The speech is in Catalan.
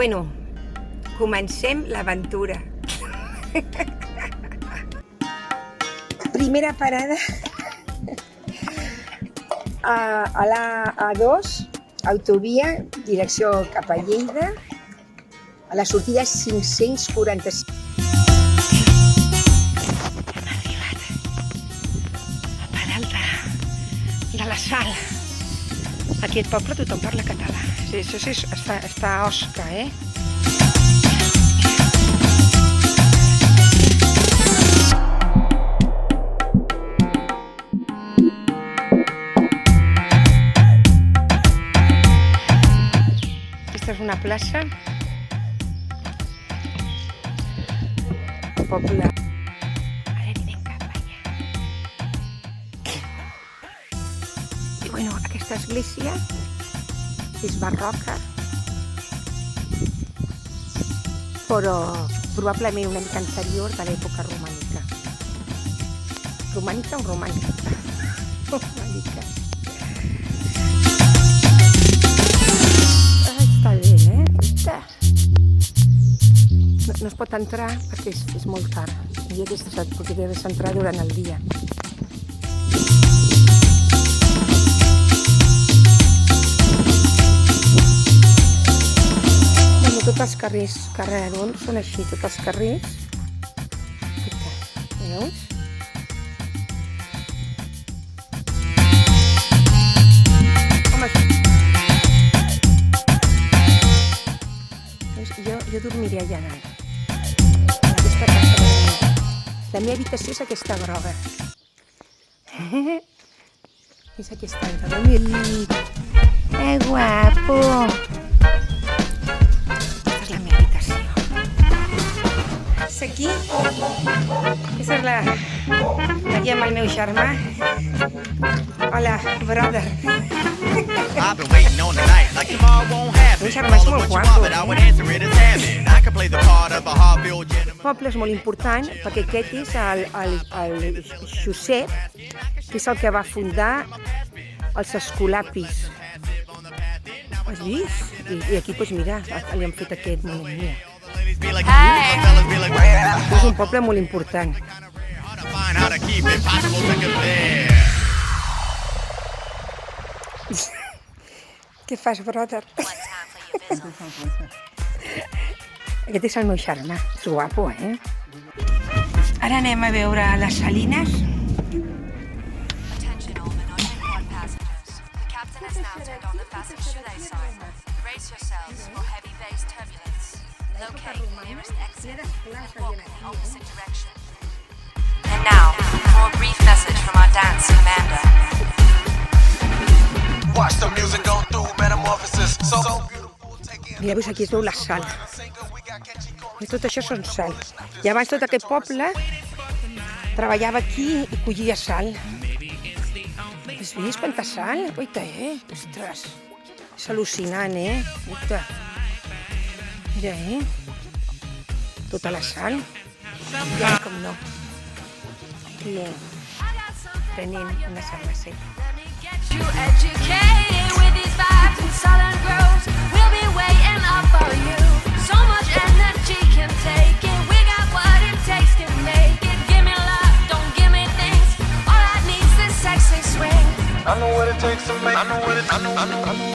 Bueno, comencem l'aventura. Primera parada a la A2, autovia, direcció cap a Lleida, a la sortida 545. Hem arribat al Paral de la Sal. Aquí al poble tothom parla català. Sí, això sí, està a Osca, eh? Aquesta és una plaça. El poble. Ara anirem cap allà. I bueno, aquesta església és barroca, però probablement una mica anterior de l'època romànica. Romànica o romànica? Romànica. Està bé, eh? No es pot entrar perquè és molt tard. I podria entrar durant el dia. Tots els carrerons són així, tots els carrers. Veus? Home, jo dormiré allà dalt. Aquesta casa. La meva habitació és aquesta groga. És aquesta groga. Guapo! Aquí, aquesta és aquí amb el meu germà. Hola, brother. Un germà és molt guapo. El poble és molt important perquè aquest és el Josep, que és el que va fundar els escolapis. Has vist? I aquí, doncs mira, li han fet aquest monument. És un poble molt important. Què fas, brother? Aquest és el meu germà. És guapo, eh? Ara anem a veure les salines. And now, for a brief message from our dance commander. Watch the music go through metamorphosis. So beautiful. Mira, veus, aquí es veu la sal. I tot això són sal. I abans tot aquest poble treballava aquí i collia sal. Has vist quanta sal? Oita, ostres. És al·lucinant, Oita. Mira, tota la sal. Ja, com no. Aquí, prenent una cerveseta. I know what it takes to make. I know what it.